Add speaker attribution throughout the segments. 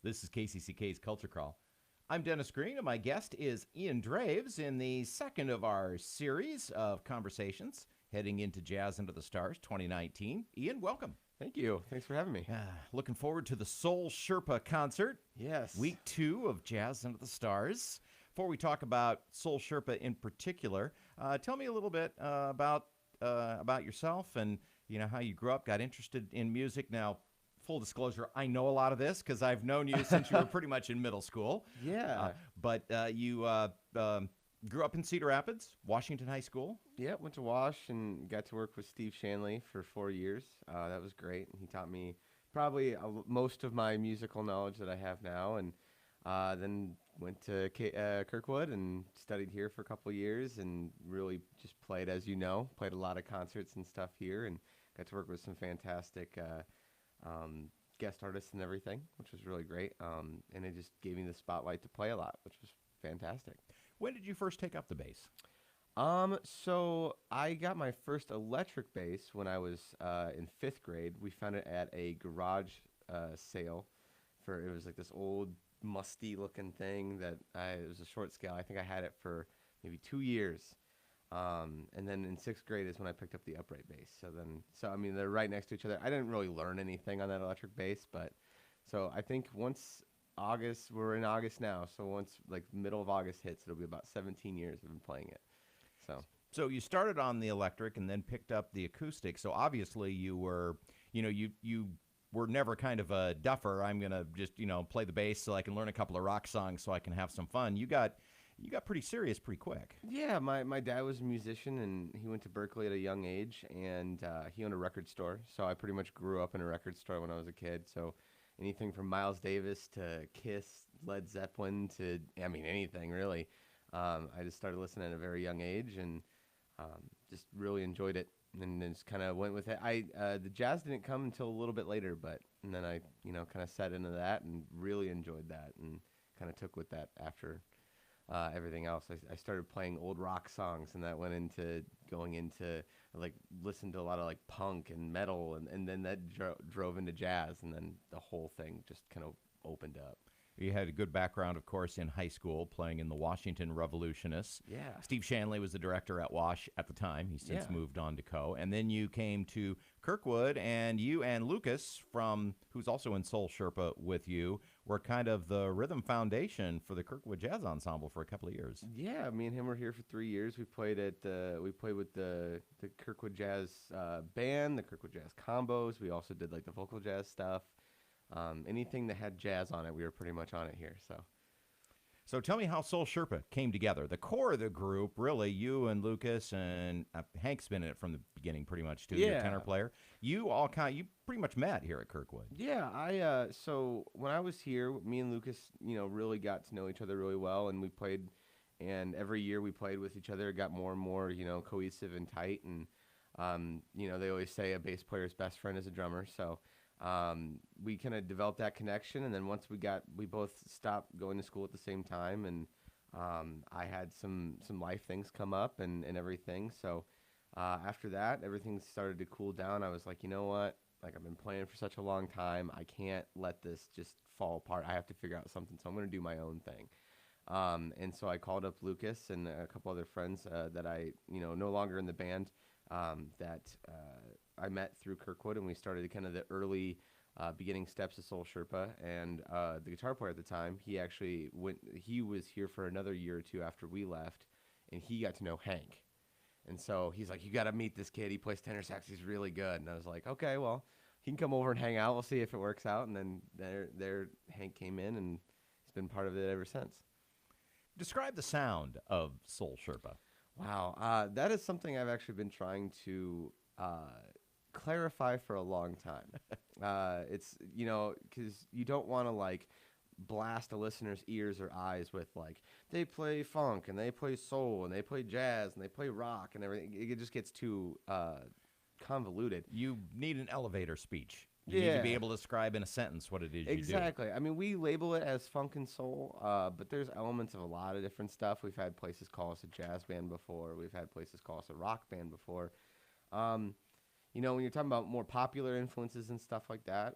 Speaker 1: This is KCCK's Culture Crawl. I'm Dennis Green, and my guest is Ian Draves in the second of our series of conversations heading into Jazz Under the Stars 2019. Ian, welcome.
Speaker 2: Thank you. Thanks for having me.
Speaker 1: Looking forward to the Soul Sherpa concert.
Speaker 2: Yes.
Speaker 1: Week 2 of Jazz Under the Stars. Before we talk about Soul Sherpa in particular, tell me a little bit about yourself and how you grew up, got interested in music. Now, full disclosure, I know a lot of this because I've known you since you were pretty much in middle school.
Speaker 2: Yeah.
Speaker 1: But you grew up in Cedar Rapids, Washington High School.
Speaker 2: Yeah, went to Wash and got to work with Steve Shanley for 4 years. That was great. He taught me probably most of my musical knowledge that I have now. And then went to Kirkwood and studied here for a couple of years and really just played, as you know, played a lot of concerts and stuff here and got to work with some fantastic guest artists and everything, which was really great. And it just gave me the spotlight to play a lot, which was fantastic.
Speaker 1: When did you first take up the bass?
Speaker 2: So I got my first electric bass when I was in 5th grade. We found it at a garage sale. It was like this old musty looking thing it was a short scale. I think I had it for maybe 2 years. And then in 6th grade is when I picked up the upright bass. So I mean, they're right next to each other. I didn't really learn anything on that electric bass, so I think once we're in August now, so once like middle of August hits, it'll be about 17 years I've been playing it.
Speaker 1: So you started on the electric and then picked up the acoustic. So obviously you were, you were never kind of a duffer. I'm going to just, play the bass so I can learn a couple of rock songs so I can have some fun. You got pretty serious pretty quick.
Speaker 2: Yeah, my dad was a musician, and he went to Berkeley at a young age, and he owned a record store. So I pretty much grew up in a record store when I was a kid. So anything from Miles Davis to Kiss, Led Zeppelin to, anything really. I just started listening at a very young age and just really enjoyed it, and then just kind of went with it. The jazz didn't come until a little bit later, and then I kind of set into that and really enjoyed that and kind of took with that after everything else. I started playing old rock songs, and that went into listen to a lot of like punk and metal, and then that drove into jazz, and then the whole thing just kind of opened up.
Speaker 1: You had a good background, of course, in high school, playing in the Washington Revolutionists.
Speaker 2: Yeah.
Speaker 1: Steve Shanley was the director at Wash at the time. He's since moved on to Co. And then you came to Kirkwood, and you and Lukas, who's also in Soul Sherpa with you, were kind of the rhythm foundation for the Kirkwood Jazz Ensemble for a couple of years.
Speaker 2: Yeah, me and him were here for 3 years. We played with the Kirkwood Jazz band, the Kirkwood Jazz combos. We also did like the vocal jazz stuff. Anything that had jazz on it, we were pretty much on it here.
Speaker 1: So tell me how Soul Sherpa came together. The core of the group, really, you and Lukas, and Hank's been in it from the beginning pretty much too, your tenor player. You pretty much met here at Kirkwood.
Speaker 2: Yeah, so when I was here, me and Lukas, really got to know each other really well, and we played, and every year we played with each other, it got more and more, cohesive and tight, and, they always say a bass player's best friend is a drummer, so we kind of developed that connection, and then once we both stopped going to school at the same time, and I had some life things come up and everything. So after that, everything started to cool down. I was like, you know what? Like, I've been playing for such a long time. I can't let this just fall apart. I have to figure out something, so I'm going to do my own thing. And so I called up Lukas and a couple other friends that I, no longer in the band, that I met through Kirkwood, and we started kind of the early beginning steps of Soul Sherpa. And the guitar player at the time, he was here for another year or two after we left, and he got to know Hank. And so he's like, you got to meet this kid. He plays tenor sax. He's really good. And I was like, okay, well, he can come over and hang out. We'll see if it works out. And then there Hank came in, and he's been part of it ever since.
Speaker 1: Describe the sound of Soul Sherpa.
Speaker 2: Wow. That is something I've actually been trying to clarify for a long time. It's, because you don't want to, like, blast a listener's ears or eyes with, like, they play funk and they play soul and they play jazz and they play rock and everything. It just gets too convoluted.
Speaker 1: You need an elevator speech. You need to be able to describe in a sentence what it is you do.
Speaker 2: Exactly. I mean, we label it as funk and soul, but there's elements of a lot of different stuff. We've had places call us a jazz band before. We've had places call us a rock band before. when you're talking about more popular influences and stuff like that,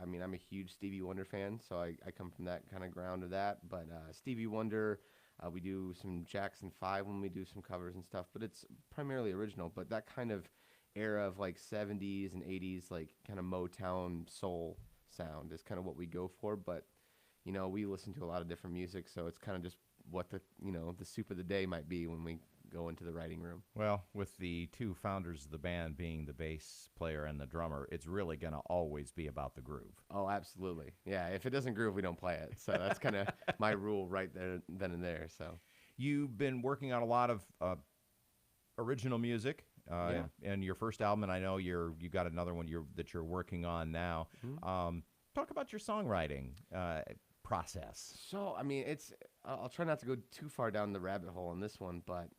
Speaker 2: I'm a huge Stevie Wonder fan, so I come from that kind of ground of that. But Stevie Wonder, we do some Jackson 5 when we do some covers and stuff, but it's primarily original. But that kind of era of like 70s and 80s, like kind of Motown soul sound is kind of what we go for. But, we listen to a lot of different music, so it's kind of just what the soup of the day might be when we go into the writing room.
Speaker 1: Well, with the two founders of the band being the bass player and the drummer, it's really going to always be about the groove.
Speaker 2: Oh, absolutely. Yeah, if it doesn't groove, we don't play it. So that's kind of my rule right there, then and there. So
Speaker 1: you've been working on a lot of original music. And your first album, and I know you got another one that you're working on now. Mm-hmm. Talk about your songwriting process.
Speaker 2: So, I'll try not to go too far down the rabbit hole on this one, but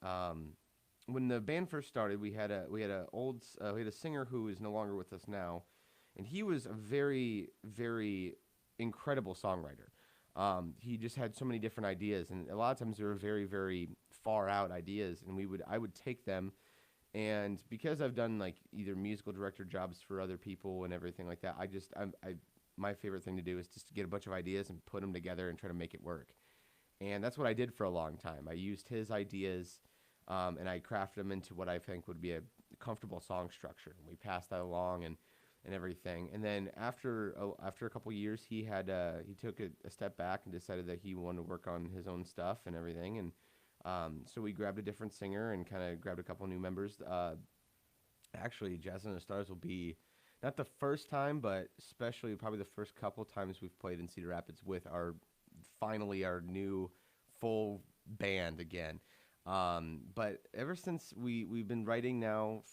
Speaker 2: when the band first started, we had a singer who is no longer with us now, and he was a very, very incredible songwriter. He just had so many different ideas, and a lot of times they were very, very far out ideas, and I would take them, and because I've done like either musical director jobs for other people and everything like that, my favorite thing to do is just to get a bunch of ideas and put them together and try to make it work. And that's what I did for a long time. I used his ideas, and I crafted them into what I think would be a comfortable song structure. And we passed that along and everything. And then after a couple years, he took a step back and decided that he wanted to work on his own stuff and everything. And so we grabbed a different singer and kind of grabbed a couple new members. Actually, Jazz and the Stars will be not the first time, but especially probably the first couple times we've played in Cedar Rapids with our new full band again. But ever since we've been writing now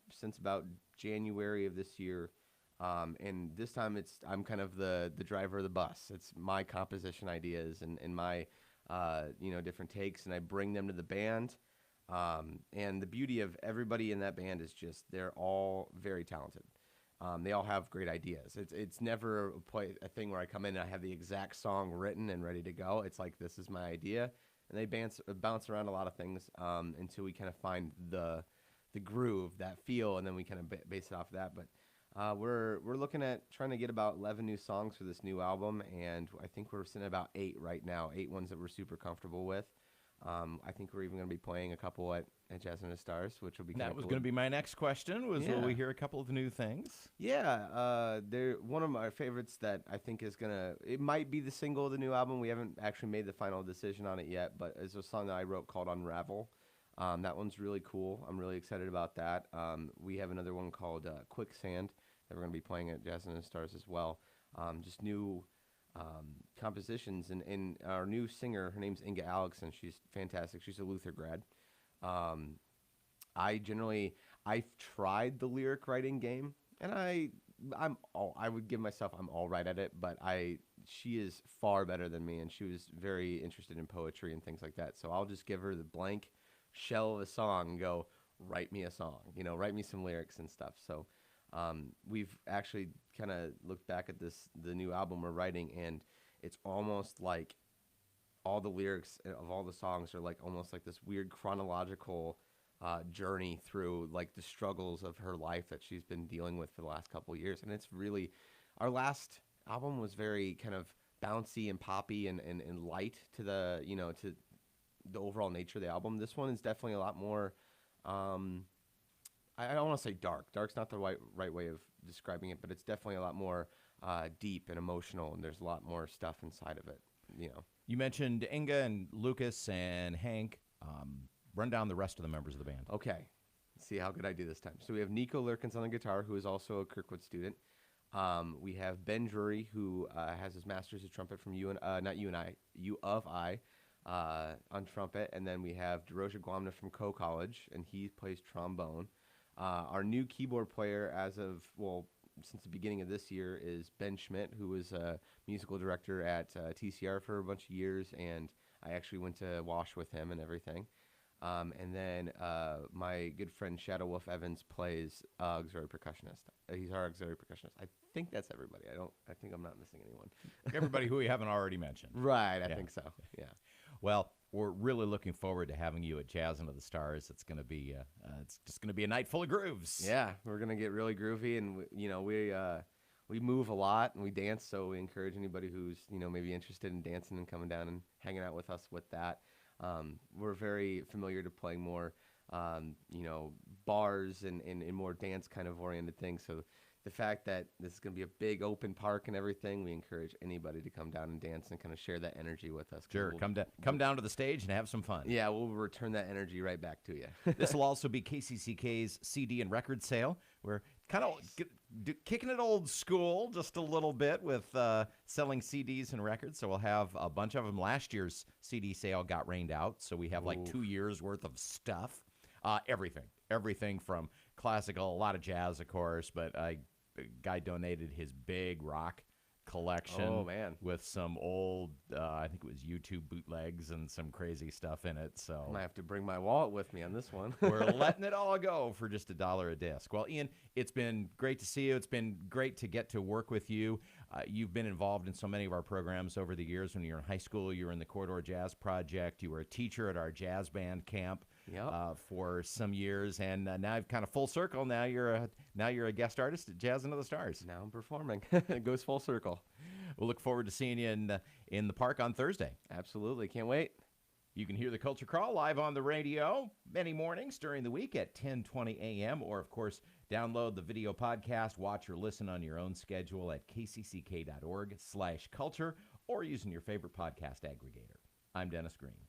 Speaker 2: since about January of this year, and this time I'm kind of the driver of the bus. It's my composition ideas and my different takes, and I bring them to the band. And the beauty of everybody in that band is just they're all very talented. They all have great ideas. It's never a thing where I come in and I have the exact song written and ready to go. It's like, this is my idea. And they bounce around a lot of things until we kind of find the groove, that feel, and then we kind of base it off of that. But we're looking at trying to get about 11 new songs for this new album, and I think we're sitting at about 8 right now, 8 ones that we're super comfortable with. I think we're even going to be playing a couple at Jazz and the Stars, which will be kind of cool.
Speaker 1: That was going to be my next question, will we hear a couple of new things?
Speaker 2: Yeah, they're one of my favorites that I think it might be the single of the new album. We haven't actually made the final decision on it yet, but it's a song that I wrote called Unravel. That one's really cool. I'm really excited about that. We have another one called Quicksand that we're going to be playing at Jazz and the Stars as well. Just new compositions, and our new singer, her name's Inga Alexson. She's fantastic. She's a Luther grad. I've tried the lyric writing game, and I would give myself I'm all right at it, but she is far better than me, and she was very interested in poetry and things like that. So I'll just give her the blank shell of a song and go, write me a song, write me some lyrics and stuff. So we've actually kind of looked back at the new album we're writing, and it's almost like all the lyrics of all the songs are like almost like this weird chronological journey through like the struggles of her life that she's been dealing with for the last couple of years. And it's really, our last album was very kind of bouncy and poppy and light to the overall nature of the album. This one is definitely a lot more, I don't want to say dark. Dark's not the right way of describing it, but it's definitely a lot more deep and emotional, and there's a lot more stuff inside of it.
Speaker 1: You mentioned Inga and Lucas and Hank. Run down the rest of the members of the band.
Speaker 2: Okay. Let's see how good I do this time. So we have Nico Lurkins on the guitar, who is also a Kirkwood student. We have Ben Drury, who has his master's of trumpet from U of I on trumpet. And then we have DeRoja Guamna from Co College, and he plays trombone. Our new keyboard player since the beginning of this year is Ben Schmidt, who was a musical director at TCR for a bunch of years, and I actually went to Wash with him and everything. And then my good friend Shadow Wolf Evans plays auxiliary percussionist. He's our auxiliary percussionist. I think that's everybody. I think I'm not missing anyone.
Speaker 1: Everybody who we haven't already mentioned.
Speaker 2: Right, I think so. Yeah.
Speaker 1: Well, we're really looking forward to having you at Jazz Under the Stars. It's going to be it's just going to be a night full of grooves.
Speaker 2: Yeah, we're gonna get really groovy, and we move a lot and we dance, so we encourage anybody who's maybe interested in dancing and coming down and hanging out with us with that. We're very familiar to playing more bars and more dance kind of oriented things. So the fact that this is going to be a big open park and everything, we encourage anybody to come down and dance and kind of share that energy with us.
Speaker 1: Sure, come down to the stage and have some fun.
Speaker 2: Yeah, we'll return that energy right back to you.
Speaker 1: This will also be KCCK's CD and record sale. We're kind of kicking it old school just a little bit with selling CDs and records. So we'll have a bunch of them. Last year's CD sale got rained out, so we have like 2 years worth of stuff. Everything from classical, a lot of jazz, of course, but a guy donated his big rock collection.
Speaker 2: Oh, man.
Speaker 1: With some old, I think it was YouTube bootlegs and some crazy stuff in it. So
Speaker 2: I might have to bring my wallet with me on this one.
Speaker 1: we're letting it all go for just $1 a disc. Well, Ian, it's been great to see you. It's been great to get to work with you. You've been involved in so many of our programs over the years. When you were in high school, you were in the Corridor Jazz Project. You were a teacher at our jazz band camp.
Speaker 2: Yep.
Speaker 1: For some years, and now I've kind of full circle. Now you're a guest artist at Jazz Under the Stars.
Speaker 2: Now I'm performing. It goes full circle.
Speaker 1: We'll look forward to seeing you in the park on Thursday.
Speaker 2: Absolutely, can't wait.
Speaker 1: You can hear the Culture Crawl live on the radio many mornings during the week at 10:20 a.m. Or of course, download the video podcast, watch or listen on your own schedule at kcck.org/culture, or using your favorite podcast aggregator. I'm Dennis Green.